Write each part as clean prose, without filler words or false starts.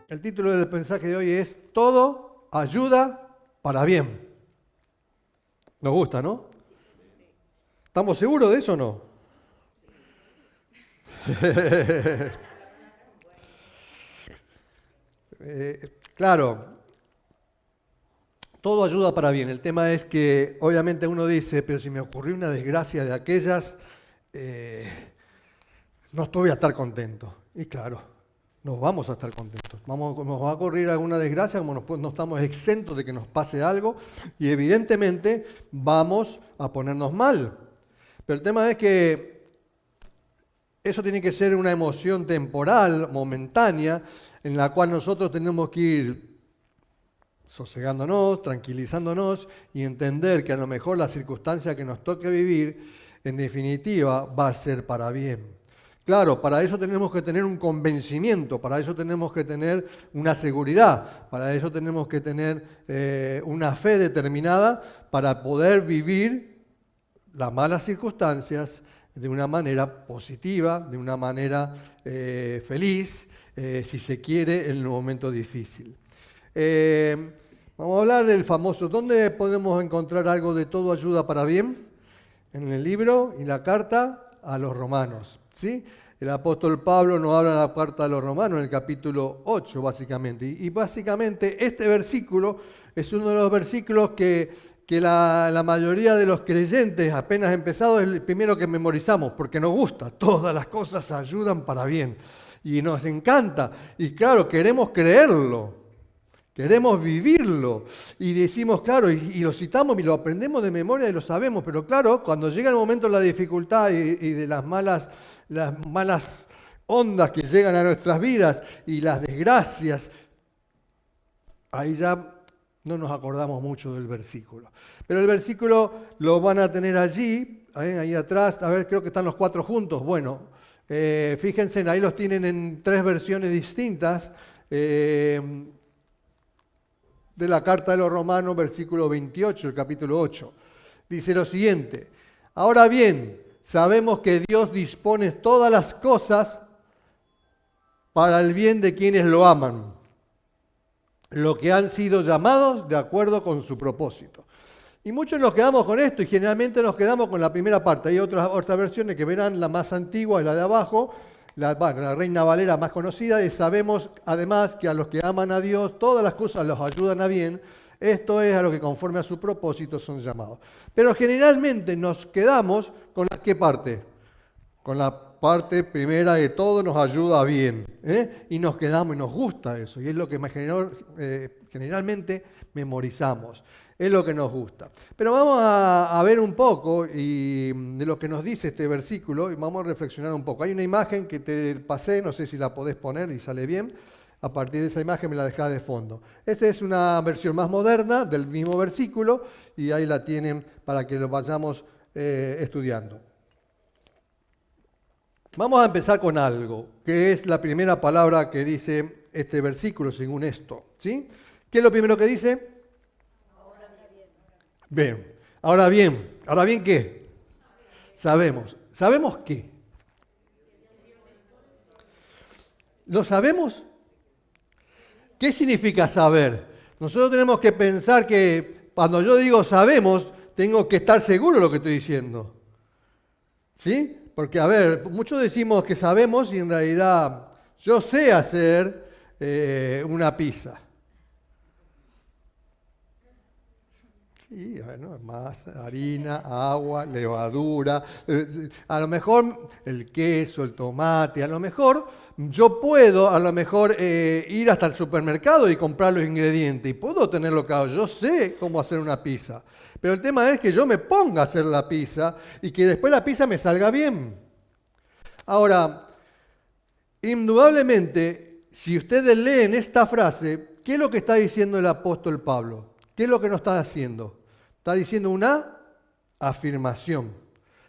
El título del mensaje de hoy es Todo ayuda para bien. Nos gusta, ¿no? ¿Estamos seguros de eso o no? Claro, todo ayuda para bien. El tema es que obviamente uno dice, pero si me ocurrió una desgracia de aquellas, no voy a estar contento. Y claro, nos vamos a estar contentos. Nos va a ocurrir alguna desgracia, como no estamos exentos de que nos pase algo, y evidentemente vamos a ponernos mal. Pero el tema es que eso tiene que ser una emoción temporal, momentánea, en la cual nosotros tenemos que ir sosegándonos, tranquilizándonos y entender que a lo mejor la circunstancia que nos toque vivir, en definitiva, va a ser para bien. Claro, para eso tenemos que tener un convencimiento, para eso tenemos que tener una seguridad, para eso tenemos que tener una fe determinada para poder vivir las malas circunstancias de una manera positiva, de una manera feliz, si se quiere, en un momento difícil. Vamos a hablar del famoso, ¿dónde podemos encontrar algo de todo ayuda para bien? En el libro y la carta a los romanos, ¿sí? El apóstol Pablo nos habla en la carta a los romanos, en el capítulo 8, básicamente. Y básicamente este versículo es uno de los versículos que la mayoría de los creyentes, apenas empezados, es el primero que memorizamos, porque nos gusta. Todas las cosas ayudan para bien. Y nos encanta. Y claro, queremos creerlo. Queremos vivirlo y decimos, claro, y lo citamos y lo aprendemos de memoria y lo sabemos, pero claro, cuando llega el momento de la dificultad y de las malas ondas que llegan a nuestras vidas y las desgracias, ahí ya no nos acordamos mucho del versículo. Pero el versículo lo van a tener allí, ahí atrás, a ver, creo que están los 4 juntos. Bueno, fíjense, ahí los tienen en 3 versiones distintas. De la carta de los Romanos, versículo 28, el capítulo 8. Dice lo siguiente: ahora bien, sabemos que Dios dispone todas las cosas para el bien de quienes lo aman, lo que han sido llamados de acuerdo con su propósito. Y muchos nos quedamos con esto y generalmente nos quedamos con la primera parte. Hay otras versiones que verán, la más antigua es la de abajo, la Reina Valera más conocida, y sabemos además que a los que aman a Dios todas las cosas los ayudan a bien, esto es a lo que conforme a su propósito son llamados. Pero generalmente nos quedamos con la ¿qué parte? Con la parte primera de todo nos ayuda a bien, y nos quedamos y nos gusta eso, y es lo que generalmente memorizamos. Es lo que nos gusta. Pero vamos a ver un poco de lo que nos dice este versículo y vamos a reflexionar un poco. Hay una imagen que te pasé, no sé si la podés poner y sale bien. A partir de esa imagen me la dejás de fondo. Esta es una versión más moderna del mismo versículo y ahí la tienen para que lo vayamos estudiando. Vamos a empezar con algo, que es la primera palabra que dice este versículo según esto, ¿sí? ¿Qué es lo primero que dice? Bien, ¿ahora bien qué? Sabemos. ¿Sabemos qué? ¿Lo sabemos? ¿Qué significa saber? Nosotros tenemos que pensar que cuando yo digo sabemos, tengo que estar seguro de lo que estoy diciendo. ¿Sí? Porque, a ver, muchos decimos que sabemos y en realidad yo sé hacer una pizza. Sí, bueno, masa, harina, agua, levadura, a lo mejor el queso, el tomate, a lo mejor yo puedo ir hasta el supermercado y comprar los ingredientes y puedo tenerlo claro, yo sé cómo hacer una pizza, pero el tema es que yo me ponga a hacer la pizza y que después la pizza me salga bien. Ahora, indudablemente, si ustedes leen esta frase, ¿qué es lo que está diciendo el apóstol Pablo? ¿Qué es lo que nos está haciendo? Está diciendo una afirmación.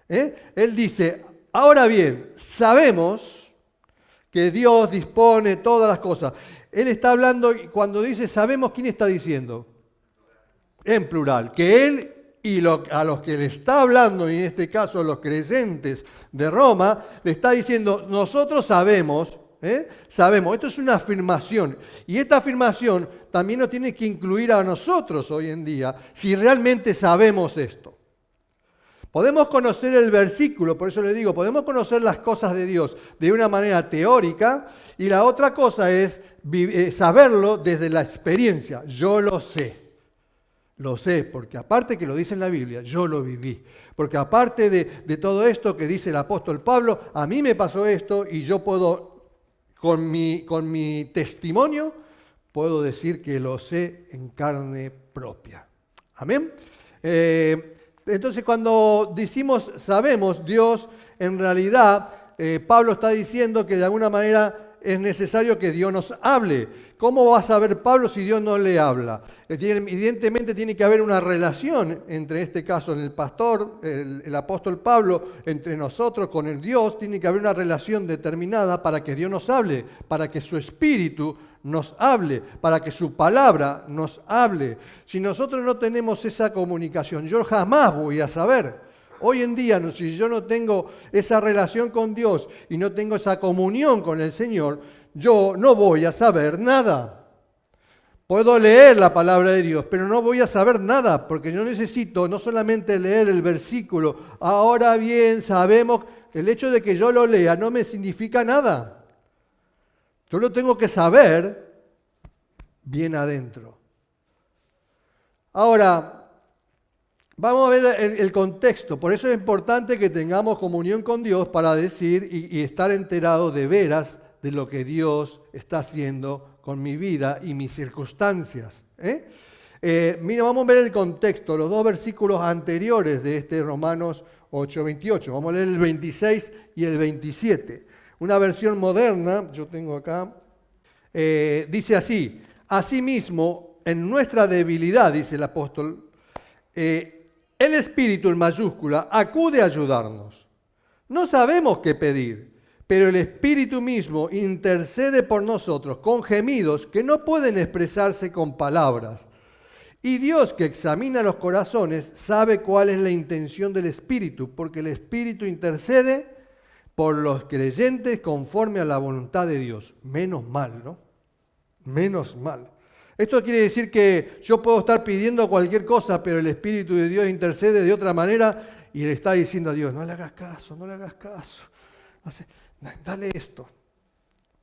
Él dice, ahora bien, sabemos que Dios dispone todas las cosas. Él está hablando, y cuando dice sabemos, ¿quién está diciendo? En plural, que él y a los que le está hablando, y en este caso a los creyentes de Roma, le está diciendo, nosotros sabemos Sabemos, esto es una afirmación. Y esta afirmación también nos tiene que incluir a nosotros hoy en día, si realmente sabemos esto. Podemos conocer el versículo, por eso le digo, podemos conocer las cosas de Dios de una manera teórica, y la otra cosa es saberlo desde la experiencia. Yo lo sé, porque aparte que lo dice en la Biblia, yo lo viví. Porque aparte de todo esto que dice el apóstol Pablo, a mí me pasó esto y yo puedo, con mi testimonio, puedo decir que lo sé en carne propia. Amén. Entonces cuando decimos sabemos, Dios en realidad, Pablo está diciendo que de alguna manera es necesario que Dios nos hable. ¿Cómo va a saber Pablo si Dios no le habla? Evidentemente tiene que haber una relación entre, este caso, el pastor, el apóstol Pablo, entre nosotros con el Dios. Tiene que haber una relación determinada para que Dios nos hable, para que su espíritu nos hable, para que su palabra nos hable. Si nosotros no tenemos esa comunicación, yo jamás voy a saber. Hoy en día, si yo no tengo esa relación con Dios y no tengo esa comunión con el Señor, yo no voy a saber nada. Puedo leer la palabra de Dios, pero no voy a saber nada, porque yo necesito no solamente leer el versículo. Ahora bien, sabemos que el hecho de que yo lo lea no me significa nada. Yo lo tengo que saber bien adentro. Ahora, vamos a ver el contexto. Por eso es importante que tengamos comunión con Dios para decir y estar enterados de veras de lo que Dios está haciendo con mi vida y mis circunstancias. Mira, vamos a ver el contexto, los dos versículos anteriores de este Romanos 8:28. Vamos a leer el 26 y el 27. Una versión moderna, yo tengo acá, dice así: asimismo, en nuestra debilidad, dice el apóstol, el Espíritu en mayúscula acude a ayudarnos. No sabemos qué pedir, pero el Espíritu mismo intercede por nosotros con gemidos que no pueden expresarse con palabras. Y Dios, que examina los corazones, sabe cuál es la intención del Espíritu, porque el Espíritu intercede por los creyentes conforme a la voluntad de Dios. Menos mal, ¿no? Menos mal. Esto quiere decir que yo puedo estar pidiendo cualquier cosa, pero el Espíritu de Dios intercede de otra manera y le está diciendo a Dios, no le hagas caso, no le hagas caso. Dale esto,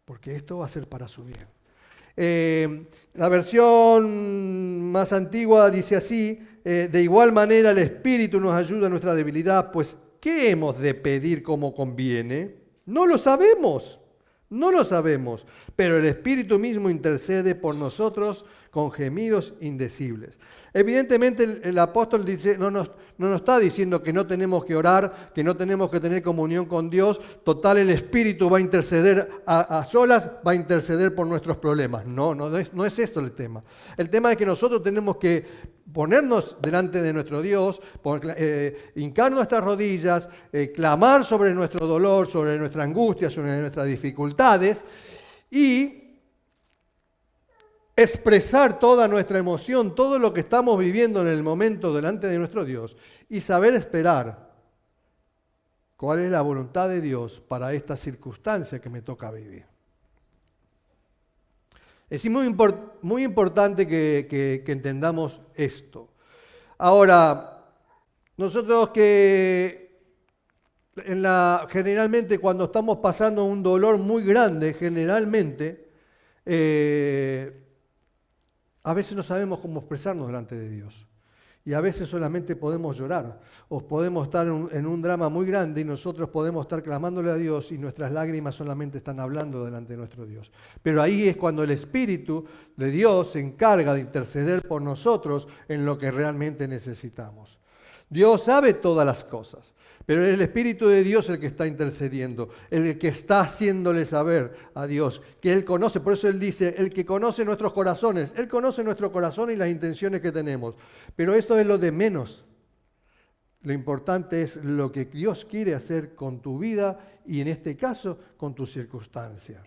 porque esto va a ser para su bien. La versión más antigua dice así: de igual manera el Espíritu nos ayuda en nuestra debilidad, pues ¿qué hemos de pedir como conviene? No lo sabemos, pero el Espíritu mismo intercede por nosotros con gemidos indecibles. Evidentemente el apóstol dice, no nos está diciendo que no tenemos que orar, que no tenemos que tener comunión con Dios. Total, el Espíritu va a interceder a solas, va a interceder por nuestros problemas. No es esto el tema. El tema es que nosotros tenemos que ponernos delante de nuestro Dios, hincar nuestras rodillas, clamar sobre nuestro dolor, sobre nuestra angustia, sobre nuestras dificultades y expresar toda nuestra emoción, todo lo que estamos viviendo en el momento delante de nuestro Dios y saber esperar cuál es la voluntad de Dios para esta circunstancia que me toca vivir. Es muy importante que entendamos esto. Ahora, nosotros generalmente cuando estamos pasando un dolor muy grande, generalmente, a veces no sabemos cómo expresarnos delante de Dios. Y a veces solamente podemos llorar. O podemos estar en un drama muy grande y nosotros podemos estar clamándole a Dios y nuestras lágrimas solamente están hablando delante de nuestro Dios. Pero ahí es cuando el Espíritu de Dios se encarga de interceder por nosotros en lo que realmente necesitamos. Dios sabe todas las cosas, pero es el Espíritu de Dios el que está intercediendo, el que está haciéndole saber a Dios que Él conoce. Por eso Él dice, el que conoce nuestros corazones, Él conoce nuestro corazón y las intenciones que tenemos. Pero eso es lo de menos. Lo importante es lo que Dios quiere hacer con tu vida y en este caso con tu circunstancia.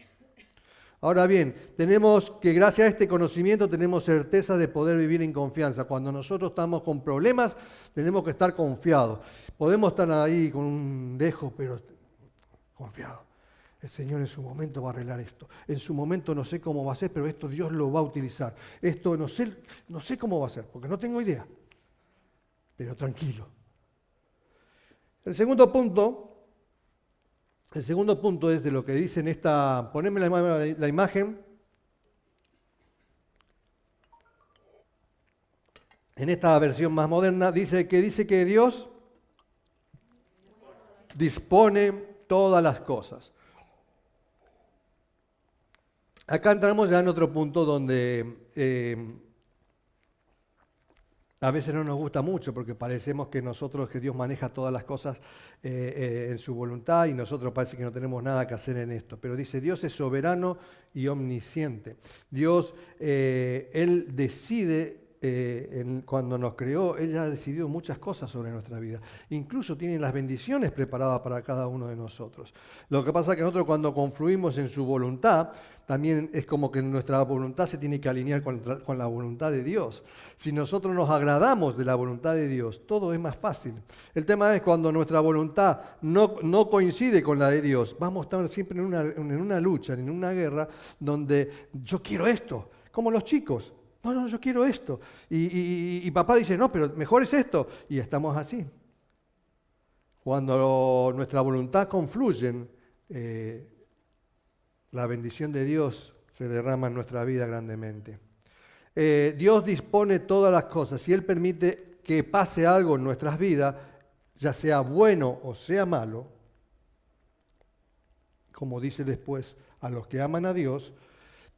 Ahora bien, tenemos que gracias a este conocimiento tenemos certeza de poder vivir en confianza. Cuando nosotros estamos con problemas, tenemos que estar confiados. Podemos estar ahí con un dejo, pero confiados. El Señor en su momento va a arreglar esto. En su momento no sé cómo va a ser, pero esto Dios lo va a utilizar. Esto no sé cómo va a ser, porque no tengo idea. Pero tranquilo. El segundo punto es de lo que dice en esta... Poneme la imagen. En esta versión más moderna dice que Dios dispone todas las cosas. Acá entramos ya en otro punto donde a veces no nos gusta mucho porque parecemos que Dios maneja todas las cosas en su voluntad y nosotros parece que no tenemos nada que hacer en esto. Pero dice, Dios es soberano y omnisciente. Dios, Él decide, cuando nos creó, Él ya ha decidido muchas cosas sobre nuestra vida. Incluso tiene las bendiciones preparadas para cada uno de nosotros. Lo que pasa es que nosotros cuando confluimos en su voluntad, también es como que nuestra voluntad se tiene que alinear con la voluntad de Dios. Si nosotros nos agradamos de la voluntad de Dios, todo es más fácil. El tema es cuando nuestra voluntad no coincide con la de Dios, vamos a estar siempre en una lucha, en una guerra, donde yo quiero esto, como los chicos. No, yo quiero esto. Y papá dice, no, pero mejor es esto. Y estamos así. Cuando nuestra voluntad confluyen, la bendición de Dios se derrama en nuestra vida grandemente. Dios dispone todas las cosas. Si Él permite que pase algo en nuestras vidas, ya sea bueno o sea malo, como dice después, a los que aman a Dios,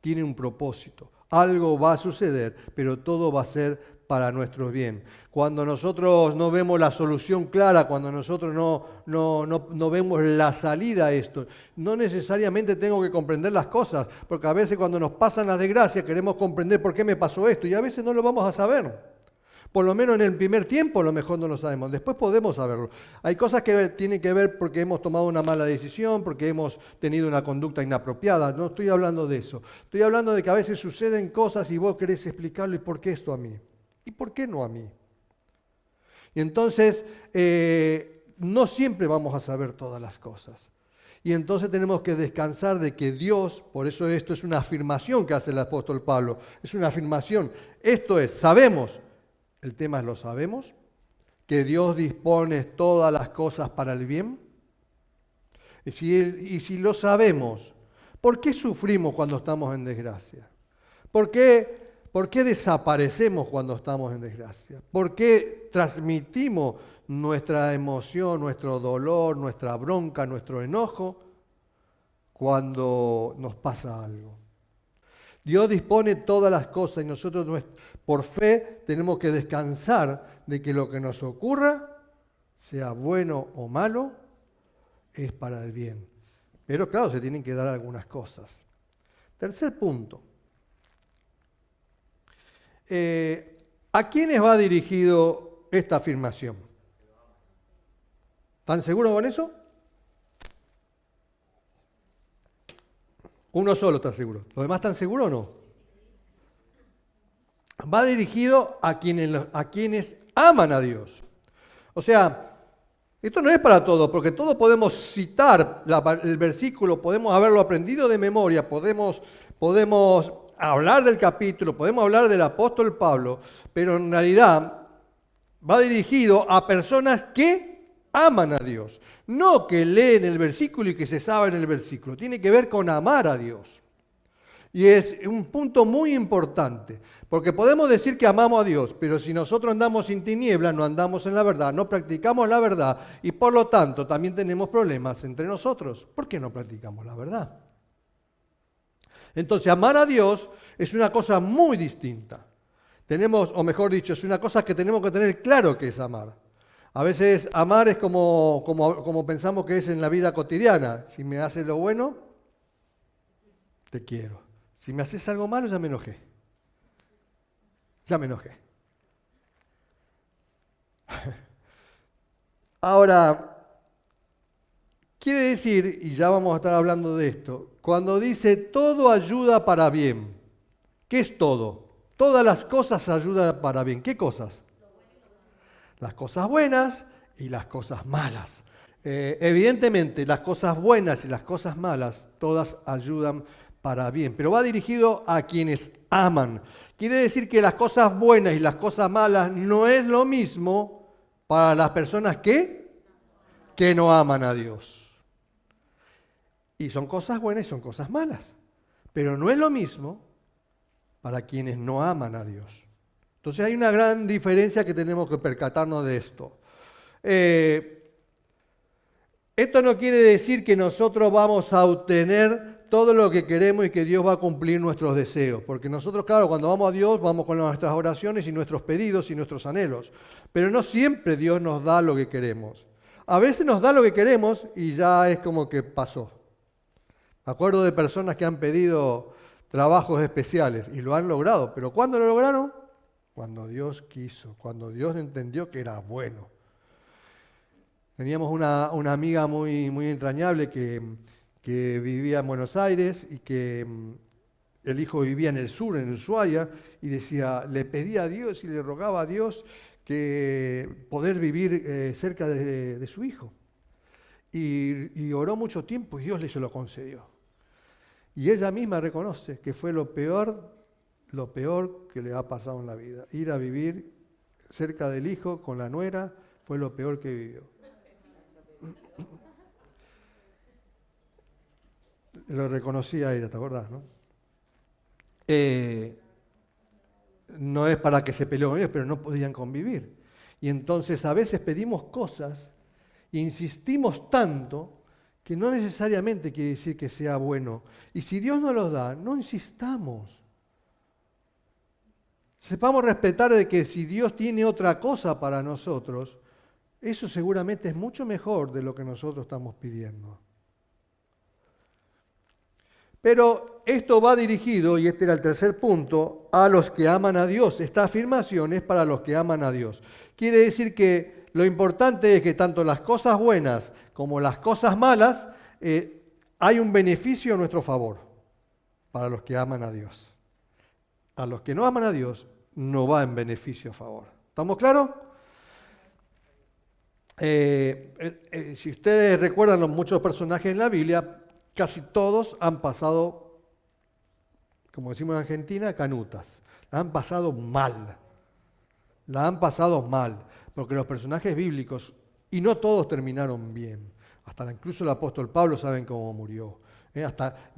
tiene un propósito. Algo va a suceder, pero todo va a ser para nuestro bien. Cuando nosotros no vemos la solución clara, cuando nosotros no vemos la salida a esto, no necesariamente tengo que comprender las cosas, porque a veces cuando nos pasan las desgracias queremos comprender por qué me pasó esto y a veces no lo vamos a saber. Por lo menos en el primer tiempo a lo mejor no lo sabemos, después podemos saberlo. Hay cosas que tienen que ver porque hemos tomado una mala decisión, porque hemos tenido una conducta inapropiada, no estoy hablando de eso. Estoy hablando de que a veces suceden cosas y vos querés explicarle por qué esto a mí y por qué no a mí. Y entonces no siempre vamos a saber todas las cosas. Y entonces tenemos que descansar de que Dios, por eso esto es una afirmación que hace el apóstol Pablo, es una afirmación. Esto es, sabemos. El tema es, ¿lo sabemos? ¿Que Dios dispone todas las cosas para el bien? Y si lo sabemos, ¿por qué sufrimos cuando estamos en desgracia? ¿Por qué desaparecemos cuando estamos en desgracia? ¿Por qué transmitimos nuestra emoción, nuestro dolor, nuestra bronca, nuestro enojo cuando nos pasa algo? Dios dispone todas las cosas y nosotros por fe tenemos que descansar de que lo que nos ocurra, sea bueno o malo, es para el bien. Pero claro, se tienen que dar algunas cosas. Tercer punto. ¿A quiénes va dirigido esta afirmación? ¿Están seguros con eso? Uno solo está seguro. ¿Los demás están seguros o no? Va dirigido a quienes aman a Dios. O sea, esto no es para todos, porque todos podemos citar el versículo, podemos haberlo aprendido de memoria, podemos hablar del capítulo, podemos hablar del apóstol Pablo, pero en realidad va dirigido a personas que aman a Dios. No que leen el versículo y que se saben el versículo. Tiene que ver con amar a Dios. Y es un punto muy importante, porque podemos decir que amamos a Dios, pero si nosotros andamos sin tinieblas, no andamos en la verdad, no practicamos la verdad y por lo tanto también tenemos problemas entre nosotros. ¿Por qué no practicamos la verdad? Entonces, amar a Dios es una cosa muy distinta. O mejor dicho, es una cosa que tenemos que tener claro que es amar. A veces amar es como pensamos que es en la vida cotidiana. Si me haces lo bueno, te quiero. Si me haces algo malo, ya me enojé. Ahora, quiere decir, y ya vamos a estar hablando de esto, cuando dice todo ayuda para bien, ¿qué es todo? Todas las cosas ayudan para bien. ¿Qué cosas? Las cosas buenas y las cosas malas. Evidentemente, las cosas buenas y las cosas malas, todas ayudan para bien, pero va dirigido a quienes aman. Quiere decir que las cosas buenas y las cosas malas no es lo mismo para las personas que no aman a Dios. Y son cosas buenas y son cosas malas, pero no es lo mismo para quienes no aman a Dios. Entonces hay una gran diferencia que tenemos que percatarnos de esto. Esto no quiere decir que nosotros vamos a obtener todo lo que queremos y que Dios va a cumplir nuestros deseos. Porque nosotros, claro, cuando vamos a Dios, vamos con nuestras oraciones y nuestros pedidos y nuestros anhelos. Pero no siempre Dios nos da lo que queremos. A veces nos da lo que queremos y ya es como que pasó. Me acuerdo de personas que han pedido trabajos especiales y lo han logrado. ¿Pero cuándo lo lograron? Cuando Dios quiso, cuando Dios entendió que era bueno. Teníamos una amiga muy, muy entrañable que vivía en Buenos Aires y que el hijo vivía en el sur, en Ushuaia, y decía, le pedía a Dios y le rogaba a Dios que poder vivir cerca de su hijo. Y oró mucho tiempo y Dios le se lo concedió. Y ella misma reconoce que fue lo peor que le ha pasado en la vida. Ir a vivir cerca del hijo con la nuera fue lo peor que vivió. Lo reconocía ella, ¿te acordás, no? No es para que se peleó con ellos, pero no podían convivir. Y entonces a veces pedimos cosas e insistimos tanto que no necesariamente quiere decir que sea bueno. Y si Dios no los da, no insistamos. Sepamos respetar de que si Dios tiene otra cosa para nosotros, eso seguramente es mucho mejor de lo que nosotros estamos pidiendo. Pero esto va dirigido, y este era el tercer punto, a los que aman a Dios. Esta afirmación es para los que aman a Dios. Quiere decir que lo importante es que tanto las cosas buenas como las cosas malas, hay un beneficio a nuestro favor para los que aman a Dios. A los que no aman a Dios no va en beneficio a favor. ¿Estamos claros? Si ustedes recuerdan los muchos personajes en la Biblia, casi todos han pasado, como decimos en Argentina, canutas. La han pasado mal. La han pasado mal. Porque los personajes bíblicos, y no todos terminaron bien. Hasta incluso el apóstol Pablo saben cómo murió. Hasta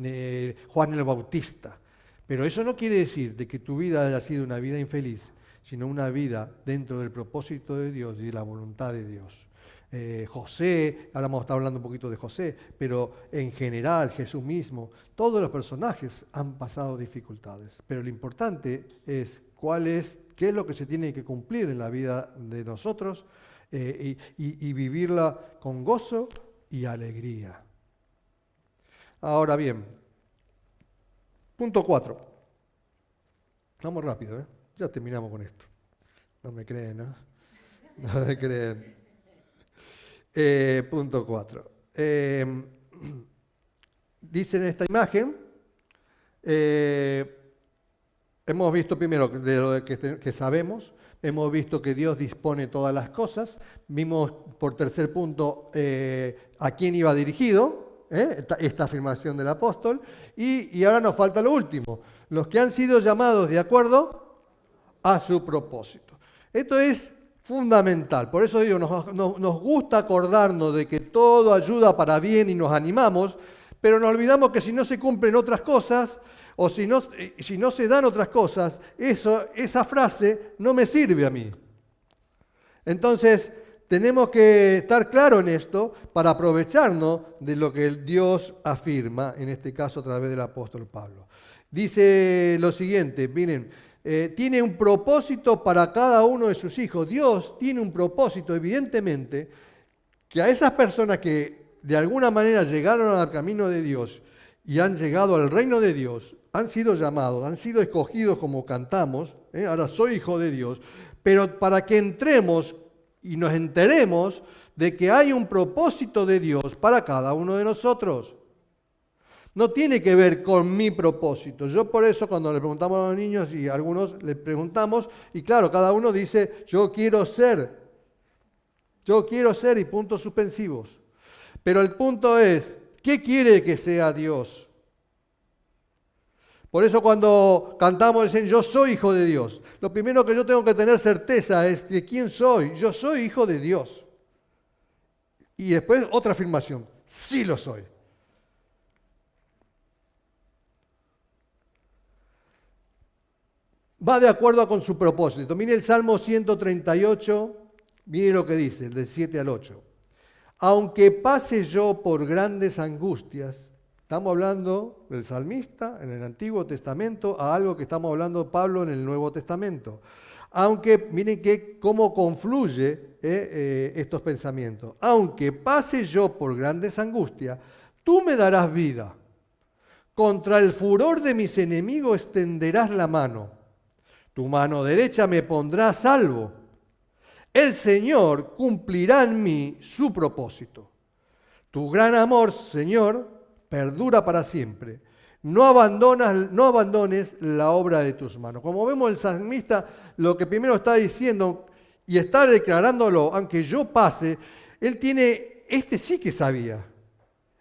Juan el Bautista. Pero eso no quiere decir de que tu vida haya sido una vida infeliz, sino una vida dentro del propósito de Dios y de la voluntad de Dios. José, ahora vamos a estar hablando un poquito de José, pero en general Jesús mismo, todos los personajes han pasado dificultades. Pero lo importante es qué es lo que se tiene que cumplir en la vida de nosotros y vivirla con gozo y alegría. Ahora bien, punto 4. Vamos rápido, ya terminamos con esto. No me creen, ¿no? No me creen. Punto 4. Dice en esta imagen, hemos visto primero de lo que sabemos, hemos visto que Dios dispone todas las cosas, vimos por tercer punto a quién iba dirigido, esta afirmación del apóstol, y ahora nos falta lo último, los que han sido llamados de acuerdo a su propósito. Esto es fundamental, por eso digo, nos gusta acordarnos de que todo ayuda para bien y nos animamos, pero nos olvidamos que si no se cumplen otras cosas, o si no se dan otras cosas, esa frase no me sirve a mí. Entonces, tenemos que estar claros en esto para aprovecharnos de lo que Dios afirma, en este caso a través del apóstol Pablo. Dice lo siguiente, miren, tiene un propósito para cada uno de sus hijos. Dios tiene un propósito, evidentemente, que a esas personas que de alguna manera llegaron al camino de Dios y han llegado al reino de Dios, han sido llamados, han sido escogidos como cantamos, ahora soy hijo de Dios, pero para que entremos y nos enteremos de que hay un propósito de Dios para cada uno de nosotros. No tiene que ver con mi propósito. Yo por eso cuando le preguntamos a los niños y a algunos les preguntamos, y claro, cada uno dice, yo quiero ser y puntos suspensivos. Pero el punto es, ¿qué quiere que sea Dios? Por eso cuando cantamos dicen, yo soy hijo de Dios, lo primero que yo tengo que tener certeza es de quién soy. Yo soy hijo de Dios. Y después otra afirmación, sí lo soy. Va de acuerdo con su propósito. Mire el Salmo 138, mire lo que dice, del 7 al 8. Aunque pase yo por grandes angustias, estamos hablando del salmista en el Antiguo Testamento a algo que estamos hablando Pablo en el Nuevo Testamento. Aunque, miren cómo confluye estos pensamientos. Aunque pase yo por grandes angustias, tú me darás vida. Contra el furor de mis enemigos extenderás la mano. Tu mano derecha me pondrá a salvo. El Señor cumplirá en mí su propósito. Tu gran amor, Señor, perdura para siempre. No abandones la obra de tus manos. Como vemos, el salmista lo que primero está diciendo y está declarándolo, aunque yo pase, él tiene, este sí que sabía.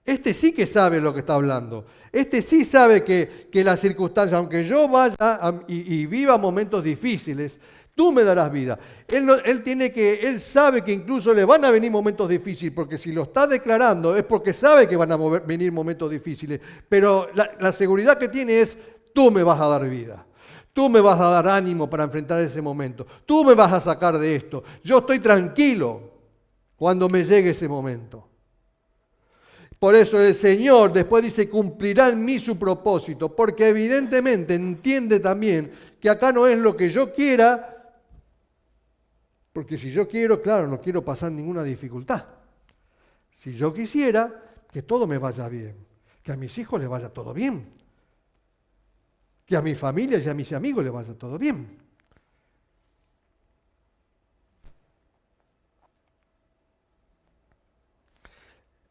Este sí que sabe lo que está hablando. Este sí sabe que las circunstancias, aunque yo vaya y viva momentos difíciles, tú me darás vida. Él sabe que incluso le van a venir momentos difíciles, porque si lo está declarando es porque sabe que van a venir momentos difíciles. Pero la seguridad que tiene es, tú me vas a dar vida. Tú me vas a dar ánimo para enfrentar ese momento. Tú me vas a sacar de esto. Yo estoy tranquilo cuando me llegue ese momento. Por eso el Señor después dice, cumplirá en mí su propósito, porque evidentemente entiende también que acá no es lo que yo quiera, porque si yo quiero, claro, no quiero pasar ninguna dificultad. Si yo quisiera que todo me vaya bien, que a mis hijos les vaya todo bien, que a mi familia y a mis amigos les vaya todo bien.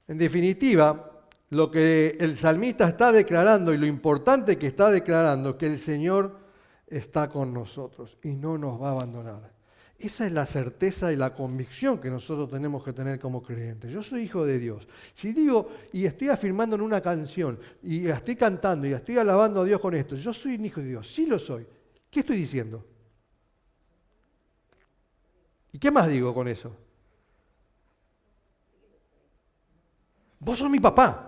En definitiva, lo que el salmista está declarando y lo importante que está declarando es que el Señor está con nosotros y no nos va a abandonar. Esa es la certeza y la convicción que nosotros tenemos que tener como creyentes. Yo soy hijo de Dios. Si digo y estoy afirmando en una canción y la estoy cantando y estoy alabando a Dios con esto, yo soy un hijo de Dios, sí lo soy. ¿Qué estoy diciendo? ¿Y qué más digo con eso? Vos sos mi papá.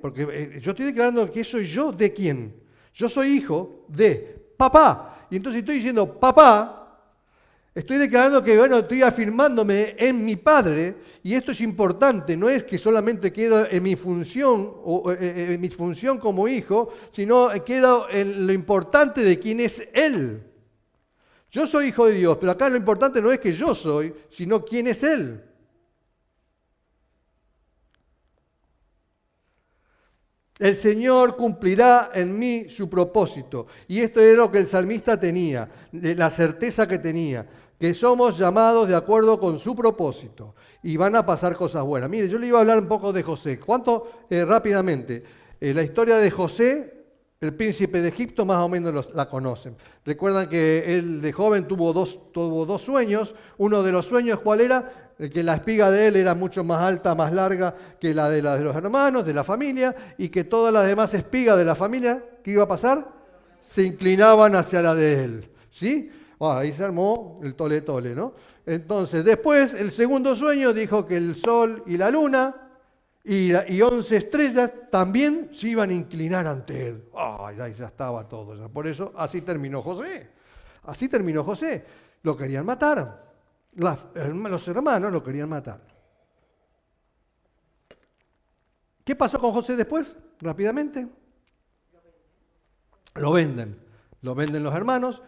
Porque yo estoy declarando que soy yo de quién. Yo soy hijo de papá. Y entonces estoy diciendo papá, estoy declarando que, bueno, estoy afirmándome en mi padre. Y esto es importante. No es que solamente quedo en mi función, en mi función como hijo, sino quedo en lo importante de quién es él. Yo soy hijo de Dios, pero acá lo importante no es que yo soy, sino quién es él. El Señor cumplirá en mí su propósito. Y esto es lo que el salmista tenía, la certeza que tenía, que somos llamados de acuerdo con su propósito. Y van a pasar cosas buenas. Mire, yo le iba a hablar un poco de José. ¿Cuánto? Rápidamente. La historia de José, el príncipe de Egipto, más o menos la conocen. Recuerdan que él de joven tuvo dos sueños. Uno de los sueños, ¿cuál era? Que la espiga de él era mucho más alta, más larga que la de los hermanos, de la familia, y que todas las demás espigas de la familia, ¿qué iba a pasar? Se inclinaban hacia la de él, ¿sí? Ahí se armó el tole-tole, ¿no? Entonces, después, el segundo sueño dijo que el sol y la luna y 11 estrellas también se iban a inclinar ante él. Ahí ya estaba todo. Ya. Por eso, así terminó José. Así terminó José. Lo querían matar. Los hermanos lo querían matar. ¿Qué pasó con José después? Rápidamente. Lo venden. Lo venden los hermanos.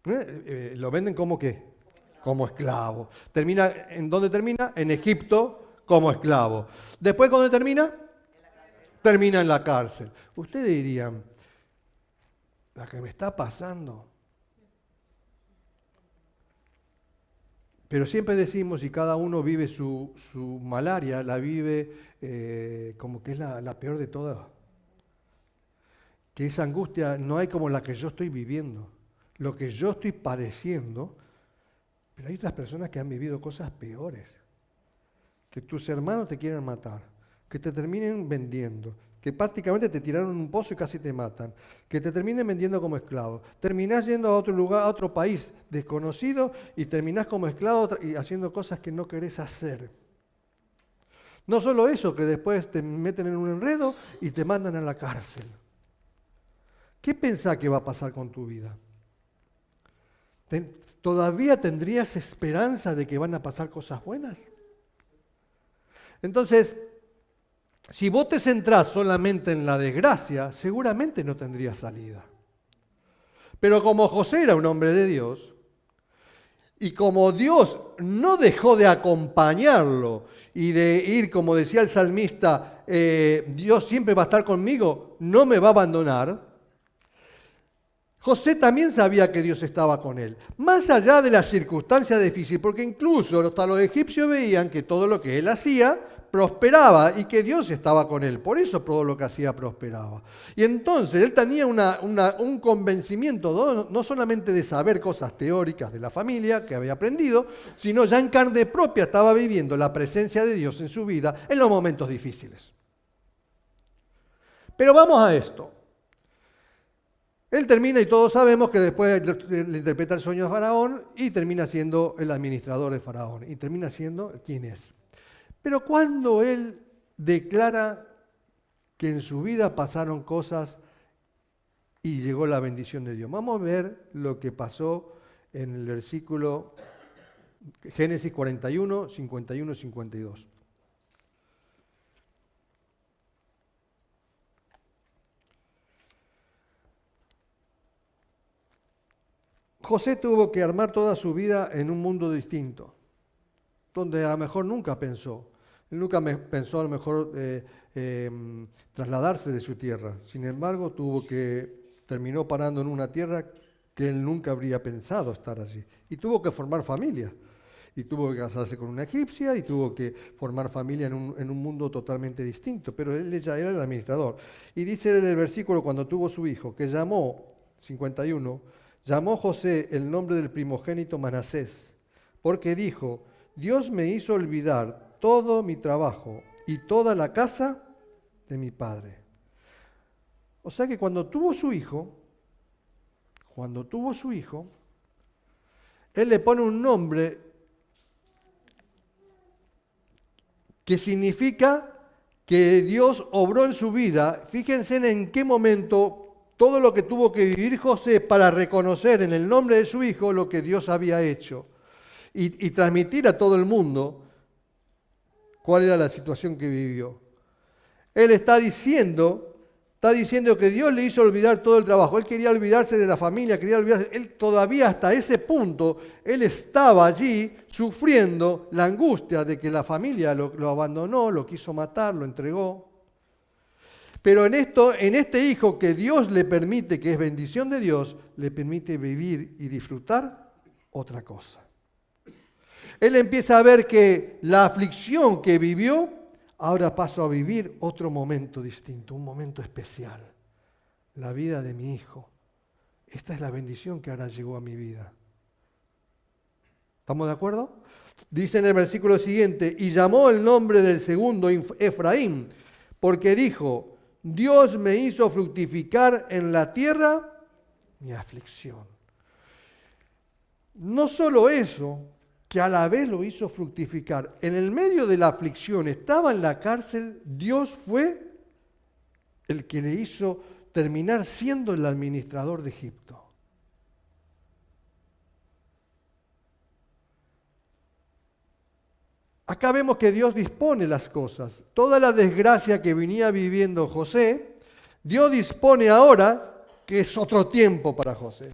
Lo venden como qué? Como esclavo. ¿En dónde termina? En Egipto como esclavo. Después, ¿dónde termina? Termina en la cárcel. Ustedes dirían, la que me está pasando. Pero siempre decimos, y cada uno vive su malaria, la vive como que es la peor de todas. Que esa angustia no hay como la que yo estoy viviendo, lo que yo estoy padeciendo, pero hay otras personas que han vivido cosas peores. que tus hermanos te quieran matar, que te terminen vendiendo, que prácticamente te tiraron en un pozo y casi te matan, que te terminen vendiendo como esclavo. Terminás yendo a otro lugar, a otro país desconocido y terminás como esclavo y haciendo cosas que no querés hacer. No solo eso, que después te meten en un enredo y te mandan a la cárcel. ¿Qué pensás que va a pasar con tu vida? ¿Todavía tendrías esperanza de que van a pasar cosas buenas? Entonces, si vos te centrás solamente en la desgracia, seguramente no tendrías salida. Pero como José era un hombre de Dios, y como Dios no dejó de acompañarlo y de ir, como decía el salmista, Dios siempre va a estar conmigo, no me va a abandonar, José también sabía que Dios estaba con él, más allá de las circunstancias difíciles, porque incluso hasta los egipcios veían que todo lo que él hacía prosperaba y que Dios estaba con él. Por eso todo lo que hacía prosperaba. Y entonces él tenía un convencimiento no solamente de saber cosas teóricas de la familia que había aprendido, sino ya en carne propia estaba viviendo la presencia de Dios en su vida en los momentos difíciles. Pero vamos a esto. Él termina, y todos sabemos que después le interpreta el sueño de Faraón y termina siendo el administrador de Faraón. Y termina siendo quién es. Pero cuando él declara que en su vida pasaron cosas y llegó la bendición de Dios. Vamos a ver lo que pasó en el versículo Génesis 41, 51 y 52. José tuvo que armar toda su vida en un mundo distinto, donde a lo mejor nunca pensó. Él nunca pensó a lo mejor trasladarse de su tierra. Sin embargo, terminó parando en una tierra que él nunca habría pensado estar allí. Y tuvo que formar familia. Y tuvo que casarse con una egipcia y tuvo que formar familia en un mundo totalmente distinto. Pero él ya era el administrador. Y dice en el versículo, cuando tuvo su hijo, que llamó, 51, llamó José el nombre del primogénito Manasés, porque dijo, Dios me hizo olvidar todo mi trabajo y toda la casa de mi padre. O sea que cuando tuvo su hijo, él le pone un nombre que significa que Dios obró en su vida. Fíjense en qué momento todo lo que tuvo que vivir José para reconocer en el nombre de su hijo lo que Dios había hecho y transmitir a todo el mundo cuál era la situación que vivió. Él está diciendo que Dios le hizo olvidar todo el trabajo. Él quería olvidarse de la familia, él todavía hasta ese punto, él estaba allí sufriendo la angustia de que la familia lo abandonó, lo quiso matar, lo entregó. Pero en este hijo que Dios le permite, que es bendición de Dios, le permite vivir y disfrutar otra cosa. Él empieza a ver que la aflicción que vivió, ahora paso a vivir otro momento distinto, un momento especial. La vida de mi hijo. Esta es la bendición que ahora llegó a mi vida. ¿Estamos de acuerdo? Dice en el versículo siguiente, y llamó el nombre del segundo Efraín, porque dijo, Dios me hizo fructificar en la tierra mi aflicción. No solo eso, que a la vez lo hizo fructificar. En el medio de la aflicción, estaba en la cárcel, Dios fue el que le hizo terminar siendo el administrador de Egipto. Acá vemos que Dios dispone las cosas. Toda la desgracia que venía viviendo José, Dios dispone ahora que es otro tiempo para José.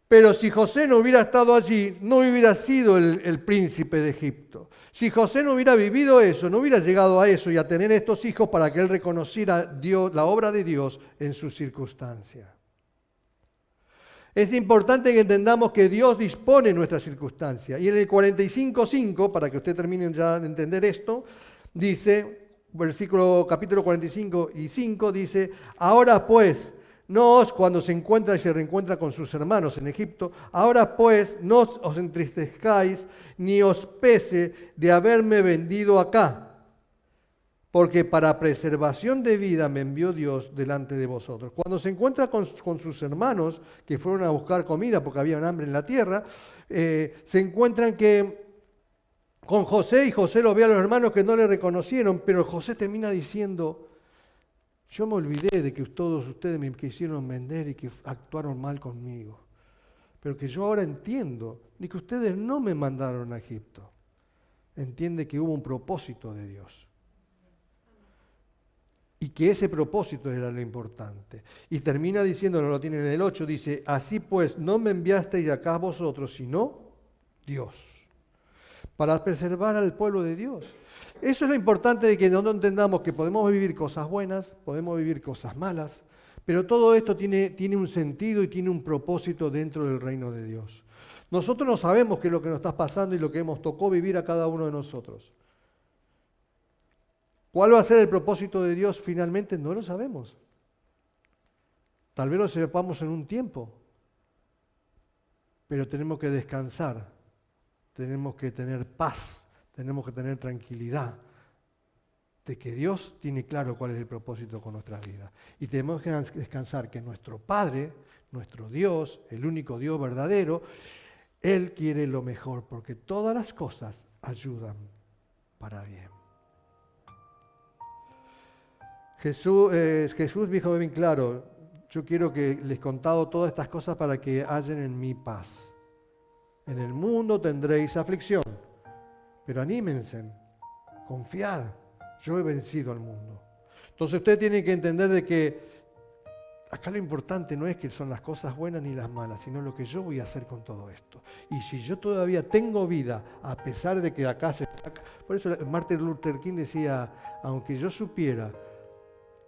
Pero si José no hubiera estado allí, no hubiera sido el príncipe de Egipto. Si José no hubiera vivido eso, no hubiera llegado a eso y a tener estos hijos para que él reconociera Dios, la obra de Dios en sus circunstancias. Es importante que entendamos que Dios dispone nuestras circunstancias. Y en el 45:5, para que ustedes terminen ya de entender esto, dice, capítulo 45:5, dice, ahora pues, cuando se encuentra y se reencuentra con sus hermanos en Egipto, ahora pues no os entristezcáis ni os pese de haberme vendido acá, porque para preservación de vida me envió Dios delante de vosotros. Cuando se encuentra con sus hermanos, que fueron a buscar comida porque había hambre en la tierra, se encuentran con José, y José lo ve a los hermanos que no le reconocieron, pero José termina diciendo: yo me olvidé de que todos ustedes me quisieron vender y que actuaron mal conmigo, pero que yo ahora entiendo de que ustedes no me mandaron a Egipto. Entiende que hubo un propósito de Dios. Y que ese propósito era lo importante. Y termina diciendo, lo tiene en el 8, dice: así pues, no me enviasteis acá vosotros, sino Dios, para preservar al pueblo de Dios. Eso es lo importante, de que no entendamos que podemos vivir cosas buenas, podemos vivir cosas malas, pero todo esto tiene un sentido y tiene un propósito dentro del reino de Dios. Nosotros no sabemos qué es lo que nos está pasando y lo que nos tocó vivir a cada uno de nosotros. ¿Cuál va a ser el propósito de Dios finalmente? No lo sabemos. Tal vez lo sepamos en un tiempo, pero tenemos que descansar, tenemos que tener paz, tenemos que tener tranquilidad de que Dios tiene claro cuál es el propósito con nuestras vidas. Y tenemos que descansar que nuestro Padre, nuestro Dios, el único Dios verdadero, Él quiere lo mejor, porque todas las cosas ayudan para bien. Jesús dijo bien claro: yo quiero que les he contado todas estas cosas para que hallen en mí paz. En el mundo tendréis aflicción, pero anímense, confiad, yo he vencido al mundo. Entonces usted tiene que entender de que acá lo importante no es que son las cosas buenas ni las malas, sino lo que yo voy a hacer con todo esto. Y si yo todavía tengo vida, a pesar de que acá se... Por eso Martin Luther King decía: aunque yo supiera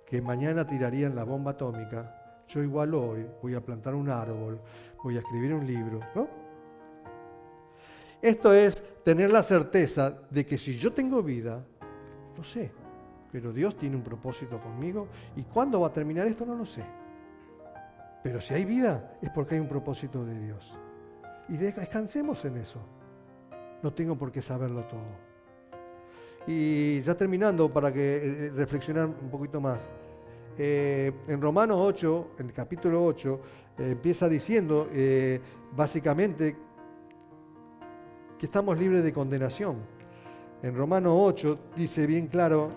que mañana tirarían la bomba atómica, yo igual hoy voy a plantar un árbol, voy a escribir un libro, ¿no? Esto es tener la certeza de que si yo tengo vida, no sé, pero Dios tiene un propósito conmigo, y cuándo va a terminar esto no lo sé. Pero si hay vida es porque hay un propósito de Dios. Y descansemos en eso. No tengo por qué saberlo todo. Y ya terminando, para que reflexionar un poquito más. En Romanos 8, en el capítulo 8, empieza diciendo básicamente que estamos libres de condenación. En Romanos 8 dice bien claro: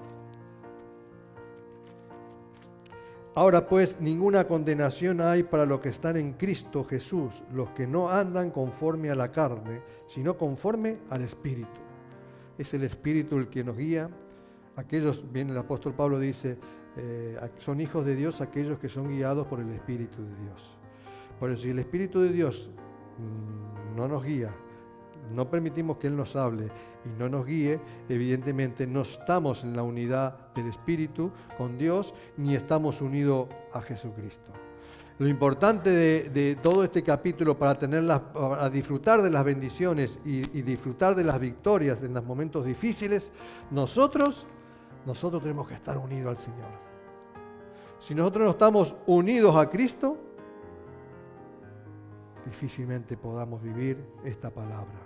ahora pues ninguna condenación hay para los que están en Cristo Jesús, los que no andan conforme a la carne, sino conforme al Espíritu. Es el Espíritu el que nos guía. Aquellos, bien el apóstol Pablo dice, son hijos de Dios aquellos que son guiados por el Espíritu de Dios. Por eso, si el Espíritu de Dios no nos guía, no permitimos que Él nos hable y no nos guíe, evidentemente no estamos en la unidad del Espíritu con Dios, ni estamos unidos a Jesucristo. Lo importante de todo este capítulo, para disfrutar de las bendiciones y disfrutar de las victorias en los momentos difíciles, nosotros tenemos que estar unidos al Señor. Si nosotros no estamos unidos a Cristo, difícilmente podamos vivir esta palabra.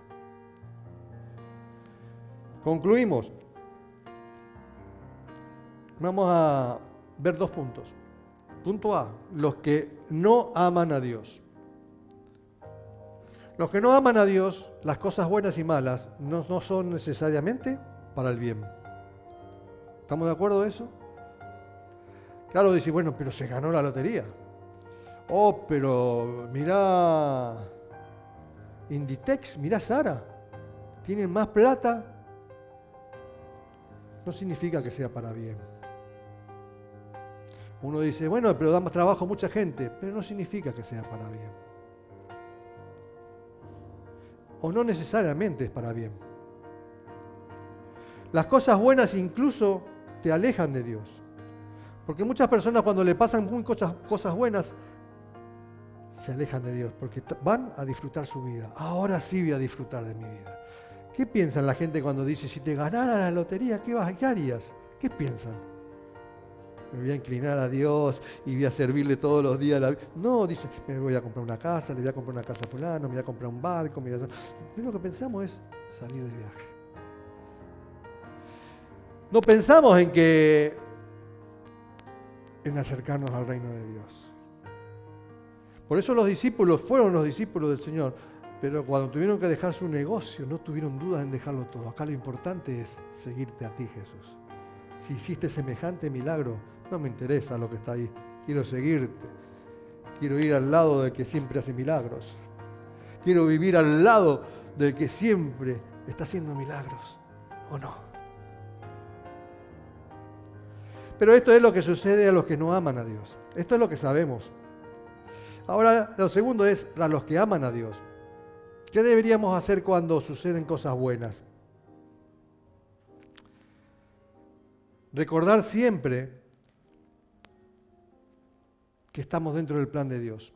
Concluimos. Vamos a ver 2 puntos. Punto A: los que no aman a Dios. Los que no aman a Dios, las cosas buenas y malas no son necesariamente para el bien. ¿Estamos de acuerdo de eso? Claro, dice, bueno, pero se ganó la lotería. Oh, pero mirá Inditex, mirá Zara, tienen más plata. No significa que sea para bien. Uno dice, bueno, pero da más trabajo a mucha gente, pero no significa que sea para bien. O no necesariamente es para bien. Las cosas buenas incluso te alejan de Dios. Porque muchas personas, cuando le pasan cosas buenas, se alejan de Dios, porque van a disfrutar su vida. Ahora sí voy a disfrutar de mi vida. ¿Qué piensan la gente cuando dice, si te ganara la lotería, qué harías? ¿Qué piensan? me voy a inclinar a Dios y voy a servirle todos los días. No, dice, me voy a comprar una casa, le voy a comprar una casa a fulano, me voy a comprar un barco. Lo que pensamos es salir de viaje. No pensamos en acercarnos al reino de Dios. Por eso los discípulos fueron los discípulos del Señor, pero cuando tuvieron que dejar su negocio, no tuvieron dudas en dejarlo todo. Acá lo importante es seguirte a ti, Jesús. Si hiciste semejante milagro, no me interesa lo que está ahí. Quiero seguirte. Quiero ir al lado del que siempre hace milagros. Quiero vivir al lado del que siempre está haciendo milagros. ¿O no? Pero esto es lo que sucede a los que no aman a Dios. Esto es lo que sabemos. Ahora, lo segundo es a los que aman a Dios. ¿Qué deberíamos hacer cuando suceden cosas buenas? Recordar siempre que estamos dentro del plan de Dios.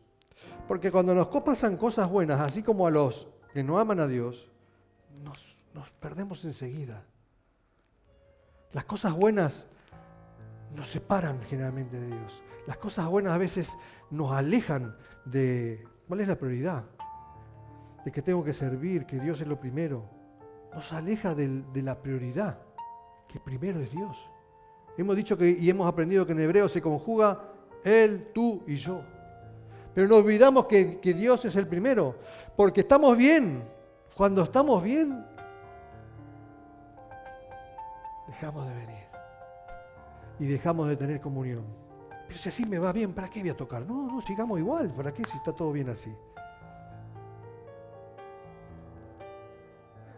Porque cuando nos pasan cosas buenas, así como a los que no aman a Dios, nos perdemos enseguida. Las cosas buenas nos separan generalmente de Dios. Las cosas buenas a veces nos alejan de cuál es la prioridad, de que tengo que servir, que Dios es lo primero. Nos aleja de la prioridad, que primero es Dios. Hemos dicho y hemos aprendido que en hebreo se conjuga él, tú y yo. Pero no olvidamos que Dios es el primero, porque estamos bien. Cuando estamos bien, dejamos de venir y dejamos de tener comunión. Pero si así me va bien, ¿para qué voy a tocar? No, sigamos igual. ¿Para qué si está todo bien así?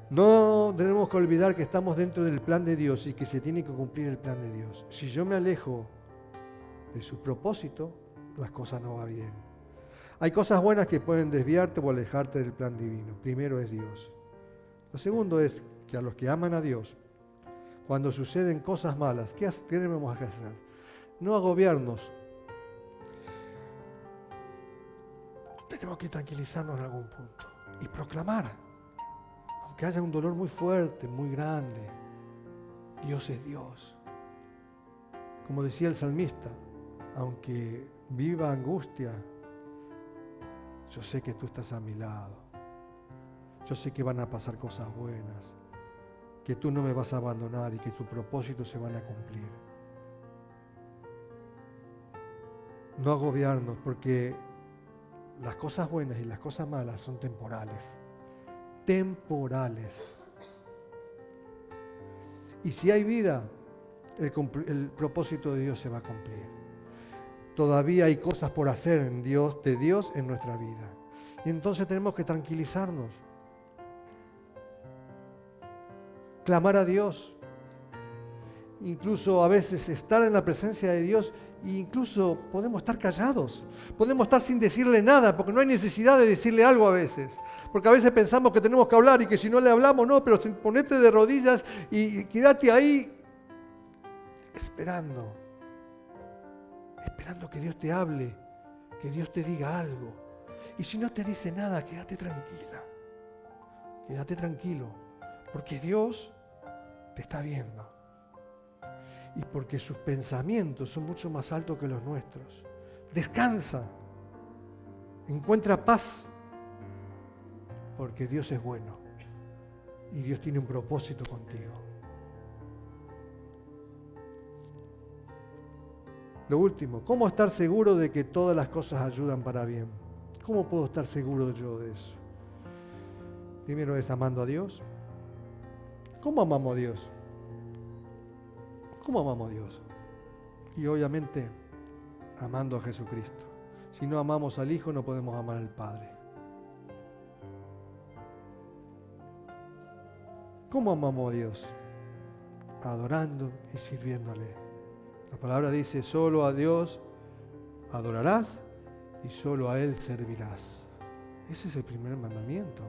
No tenemos que olvidar que estamos dentro del plan de Dios y que se tiene que cumplir el plan de Dios. Si yo me alejo de su propósito, las cosas no van bien. Hay cosas buenas que pueden desviarte o alejarte del plan divino. Primero es Dios. Lo segundo es que a los que aman a Dios, cuando suceden cosas malas, ¿qué tenemos que hacer? No agobiarnos. Tenemos que tranquilizarnos en algún punto y proclamar. Que haya un dolor muy fuerte, muy grande, Dios es Dios. Como decía el salmista, aunque viva angustia, yo sé que tú estás a mi lado. Yo sé que van a pasar cosas buenas, que tú no me vas a abandonar y que tus propósitos se van a cumplir. No agobiarnos, porque las cosas buenas y las cosas malas son temporales. Y si hay vida, el propósito de Dios se va a cumplir. Todavía hay cosas por hacer de Dios en nuestra vida. Y entonces tenemos que tranquilizarnos. Clamar a Dios. Incluso a veces estar en la presencia de Dios, e incluso podemos estar callados. Podemos estar sin decirle nada, porque no hay necesidad de decirle algo a veces. Porque a veces pensamos que tenemos que hablar y que si no le hablamos, no, pero ponete de rodillas y quédate ahí esperando que Dios te hable, que Dios te diga algo. Y si no te dice nada, quédate tranquila, quédate tranquilo, porque Dios te está viendo y porque sus pensamientos son mucho más altos que los nuestros. Descansa, encuentra paz, porque Dios es bueno y Dios tiene un propósito contigo. Lo último, ¿cómo estar seguro de que todas las cosas ayudan para bien? ¿Cómo puedo estar seguro yo de eso? Primero es amando a Dios. ¿Cómo amamos a Dios? ¿Cómo amamos a Dios? Y obviamente amando a Jesucristo. Si no amamos al Hijo, no podemos amar al Padre. ¿Cómo amamos a Dios? Adorando y sirviéndole. La palabra dice, solo a Dios adorarás y solo a Él servirás. Ese es el primer mandamiento.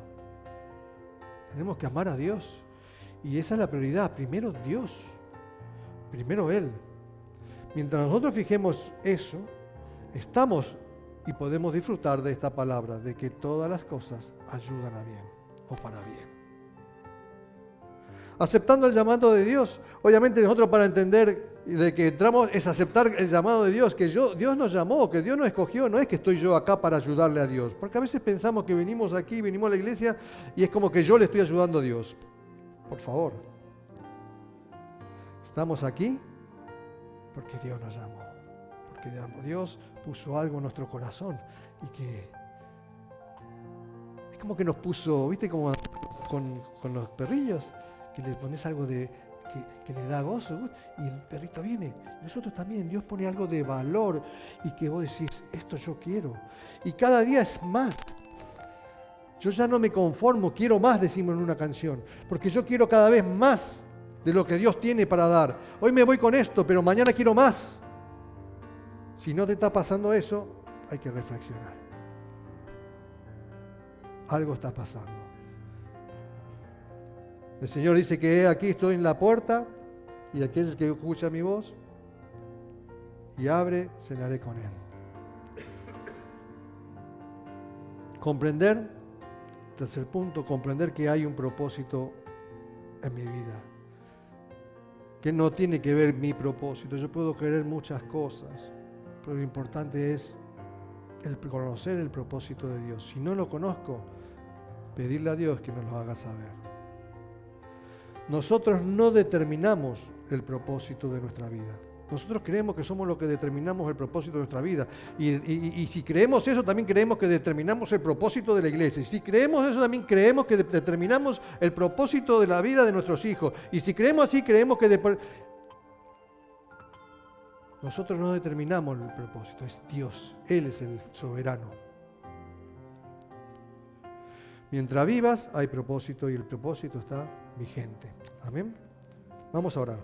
Tenemos que amar a Dios. Y esa es la prioridad. Primero Dios. Primero Él. Mientras nosotros fijemos eso, estamos y podemos disfrutar de esta palabra, de que todas las cosas ayudan a bien o para bien. Aceptando el llamado de Dios, obviamente nosotros para entender de que entramos es aceptar el llamado de Dios, que Dios nos llamó, que Dios nos escogió, no es que estoy yo acá para ayudarle a Dios, porque a veces pensamos que venimos aquí, venimos a la iglesia y es como que yo le estoy ayudando a Dios. Por favor, estamos aquí porque Dios nos llamó, porque Dios puso algo en nuestro corazón y que es como que nos puso, ¿viste? Como con los perrillos, que le pones algo que le da gozo y el perrito viene. Nosotros también, Dios pone algo de valor y que vos decís, esto yo quiero. Y cada día es más. Yo ya no me conformo, quiero más, decimos en una canción, porque yo quiero cada vez más de lo que Dios tiene para dar. Hoy me voy con esto, pero mañana quiero más. Si no te está pasando eso, hay que reflexionar. Algo está pasando. El Señor dice que aquí estoy en la puerta y aquel que escucha mi voz y abre, cenaré con él. Comprender, tercer punto, comprender que hay un propósito en mi vida. Que no tiene que ver mi propósito. Yo puedo querer muchas cosas, pero lo importante es conocer el propósito de Dios. Si no lo conozco, pedirle a Dios que nos lo haga saber. Nosotros no determinamos el propósito de nuestra vida. Nosotros creemos que somos los que determinamos el propósito de nuestra vida. Y si creemos eso, también creemos que determinamos el propósito de la iglesia. Y si creemos eso, también creemos que determinamos el propósito de la vida de nuestros hijos. Y si creemos así, creemos que nosotros no determinamos el propósito, es Dios. Él es el soberano. Mientras vivas, hay propósito y el propósito está vigente. Amén. Vamos a orar.